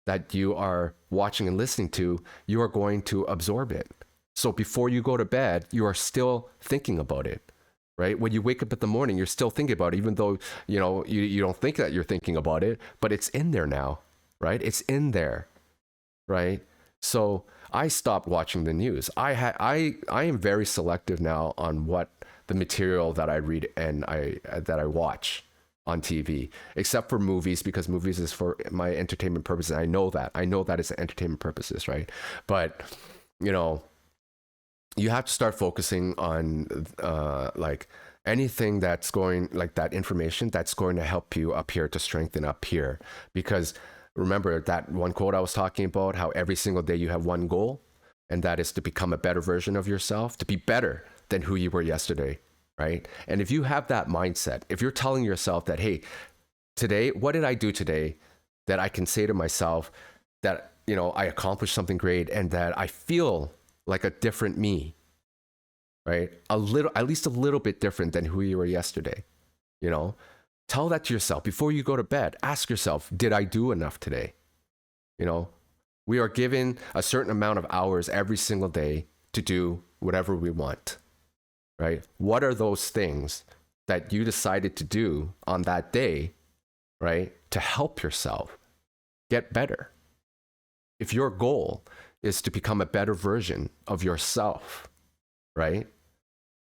that you are watching and listening to, you are going to absorb it. So before you go to bed, you are still thinking about it, right? When you wake up in the morning, you're still thinking about it, even though, you don't think that you're thinking about it, but it's in there now, right? It's in there, right? So I stopped watching the news. I am very selective now on what the material that I read and that I watch on TV, except for movies, because movies is for my entertainment purposes. I know that it's entertainment purposes, right? But you have to start focusing on like anything that's going, like that information that's going to help you up here, to strengthen up here. Because remember that one quote I was talking about, how every single day you have one goal, and that is to become a better version of yourself, to be better than who you were yesterday, right? And if you have that mindset, if you're telling yourself that, hey, today, what did I do today that I can say to myself that, I accomplished something great and that I feel like a different me, right? At least a little bit different than who you were yesterday. You know, tell that to yourself before you go to bed. Ask yourself, did I do enough today? You know, we are given a certain amount of hours every single day to do whatever we want, right? What are those things that you decided to do on that day, right, to help yourself get better? If your goal is to become a better version of yourself, right,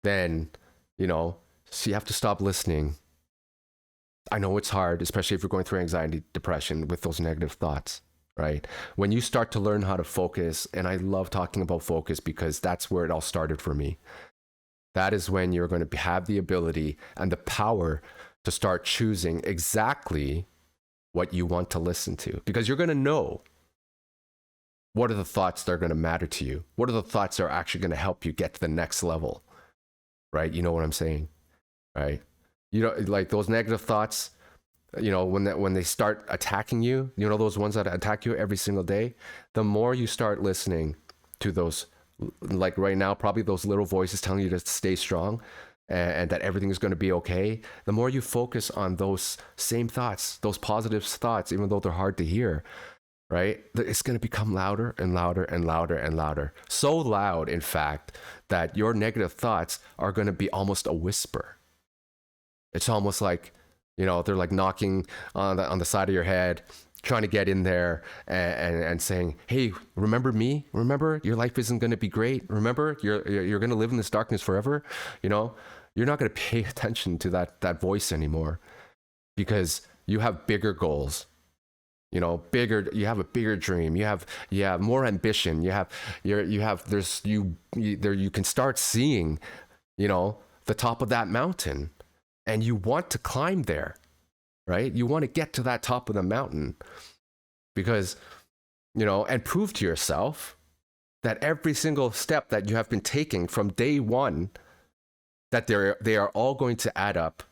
then, you know, so you have to stop listening. I know it's hard, especially if you're going through anxiety, depression with those negative thoughts, right? When you start to learn how to focus, and I love talking about focus because that's where it all started for me. That is when you're going to have the ability and the power to start choosing exactly what you want to listen to, because you're going to know what are the thoughts that are going to matter to you. What are the thoughts that are actually going to help you get to the next level, right? You know what I'm saying, right? You know, like those negative thoughts, you know, when they start attacking you, you know, those ones that attack you every single day, the more you start listening to those, like right now, probably those little voices telling you to stay strong and that everything is going to be okay, the more you focus on those same thoughts, those positive thoughts, even though they're hard to hear, right? It's going to become louder and louder and louder and louder. So loud, in fact, that your negative thoughts are going to be almost a whisper. It's almost like, you know, they're like knocking on the side of your head, trying to get in there and saying, hey, remember me? Remember, your life isn't going to be great. Remember, you're going to live in this darkness forever. You know, you're not going to pay attention to that voice anymore because you have bigger goals. You know, you have a bigger dream. You have more ambition. You can start seeing, you know, the top of that mountain, and you want to climb there, right? You want to get to that top of the mountain because, you know, and prove to yourself that every single step that you have been taking from day one, that they are all going to add up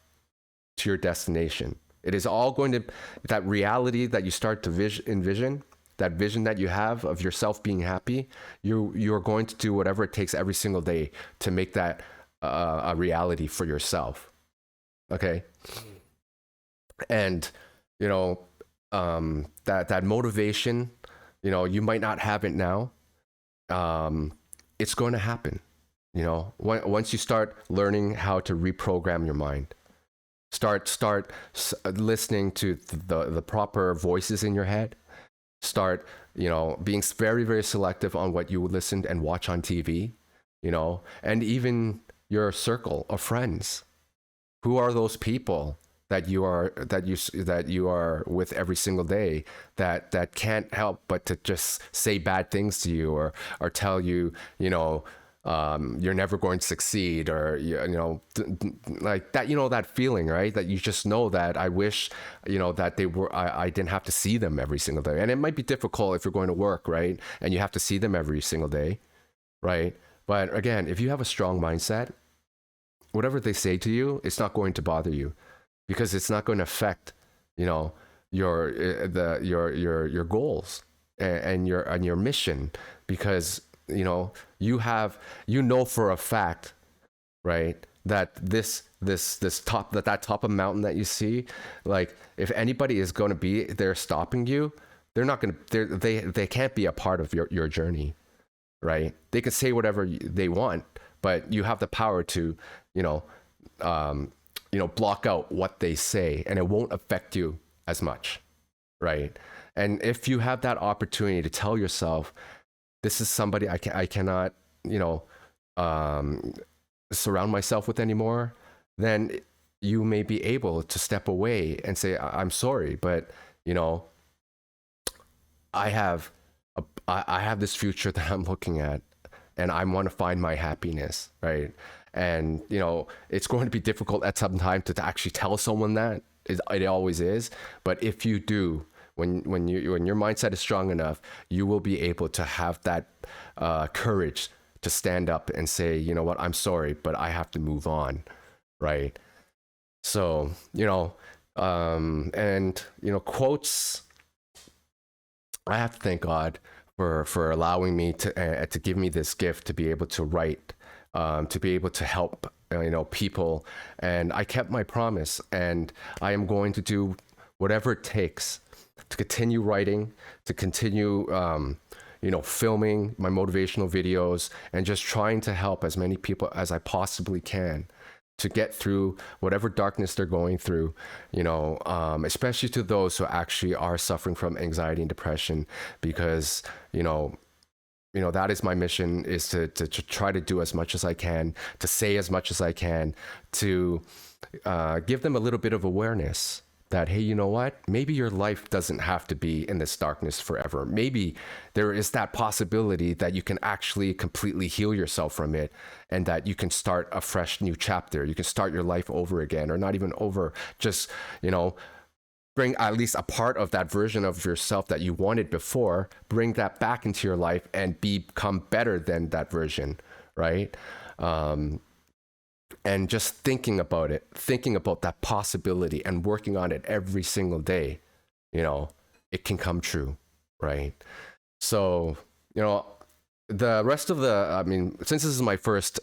to your destination. It is all going to, that reality that you start to envision, that vision that you have of yourself being happy, you're going to do whatever it takes every single day to make that a reality for yourself. Okay. And, you know, that motivation, you know, you might not have it now. It's going to happen. You know, once you start learning how to reprogram your mind, start listening to the proper voices in your head, start, you know, being very, very selective on what you listen and watch on TV, you know, and even your circle of friends. Who are those people that you are with every single day that can't help but to just say bad things to you or tell you, you know, you're never going to succeed, or you know, like that, you know, that feeling, right? That you just know that I wish, you know, that I didn't have to see them every single day. And it might be difficult if you're going to work, right? And you have to see them every single day, right? But again, if you have a strong mindset, whatever they say to you, it's not going to bother you because it's not going to affect, you know, your goals and your mission, because, you know, you know for a fact, right, that that top of mountain that you see, like if anybody is going to be there stopping you, they're not going to, they can't be a part of your journey, right? They can say whatever they want, but you have the power to, you know, block out what they say, and it won't affect you as much, right? And if you have that opportunity to tell yourself, this is somebody I cannot, you know, surround myself with anymore, then you may be able to step away and say, I'm sorry, but, you know, I have this future that I'm looking at, and I want to find my happiness, right? And, you know, it's going to be difficult at some time to actually tell someone that. It always is. But if you do, when your mindset is strong enough, you will be able to have that courage to stand up and say, you know what, I'm sorry, but I have to move on, right? So, you know, and, you know, quotes, I have to thank God for allowing me to give me this gift to be able to write to be able to help people. And I kept my promise, and I am going to do whatever it takes to continue writing, to continue filming my motivational videos, and just trying to help as many people as I possibly can to get through whatever darkness they're going through, especially to those who actually are suffering from anxiety and depression, because that is my mission, is to try to do as much as I can, to say as much as I can, to give them a little bit of awareness that, hey, you know what? Maybe your life doesn't have to be in this darkness forever. Maybe there is that possibility that you can actually completely heal yourself from it, and that you can start a fresh new chapter. You can start your life over again, or not even over, just, bring at least a part of that version of yourself that you wanted before, bring that back into your life and become better than that version, right? And just thinking about that possibility and working on it every single day, it can come true, right? So, the rest of since this is my first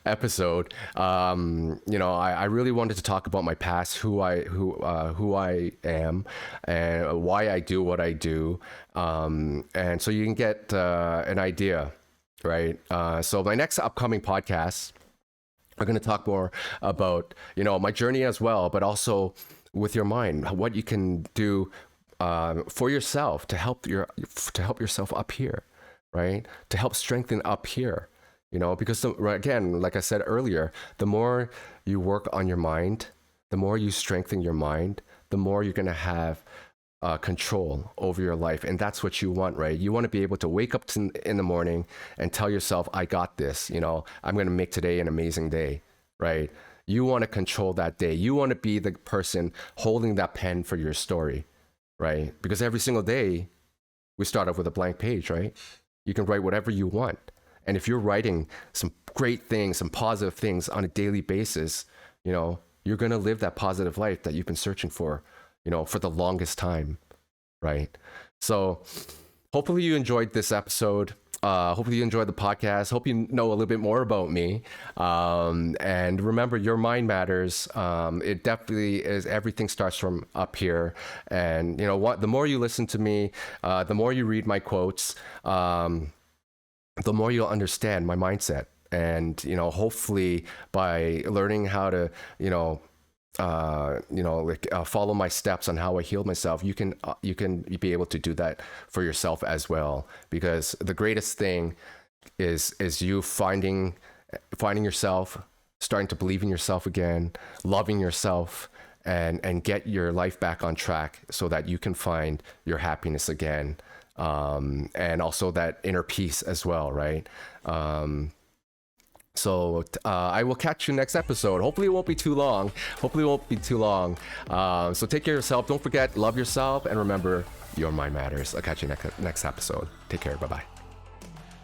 episode, I really wanted to talk about my past, who I am, and why I do what I do, and so you can get an idea, right? So my next upcoming podcast, we're going to talk more about my journey as well, but also with your mind, what you can do for yourself to help yourself up here, right? To help strengthen up here, because again, like I said earlier, the more you work on your mind, the more you strengthen your mind, the more you're going to have control over your life. And that's what you want, right? You want to be able to wake up in the morning and tell yourself, I got this, I'm going to make today an amazing day, right? You want to control that day. You want to be the person holding that pen for your story, right? Because every single day we start off with a blank page, right? You can write whatever you want. And if you're writing some great things, some positive things on a daily basis, you're going to live that positive life that you've been searching for the longest time, right? So hopefully you enjoyed this episode. Hopefully you enjoyed the podcast. Hope you know a little bit more about me. And remember, your mind matters. It definitely is. Everything starts from up here. And the more you listen to me, the more you read my quotes, the more you'll understand my mindset. And, hopefully by learning how to, follow my steps on how I healed myself, you can be able to do that for yourself as well. Because the greatest thing is you finding yourself, starting to believe in yourself again, loving yourself, and get your life back on track so that you can find your happiness again, and also that inner peace as well, right? So I will catch you next episode. Hopefully it won't be too long. So take care of yourself. Don't forget, love yourself. And remember, your mind matters. I'll catch you next episode. Take care. Bye-bye.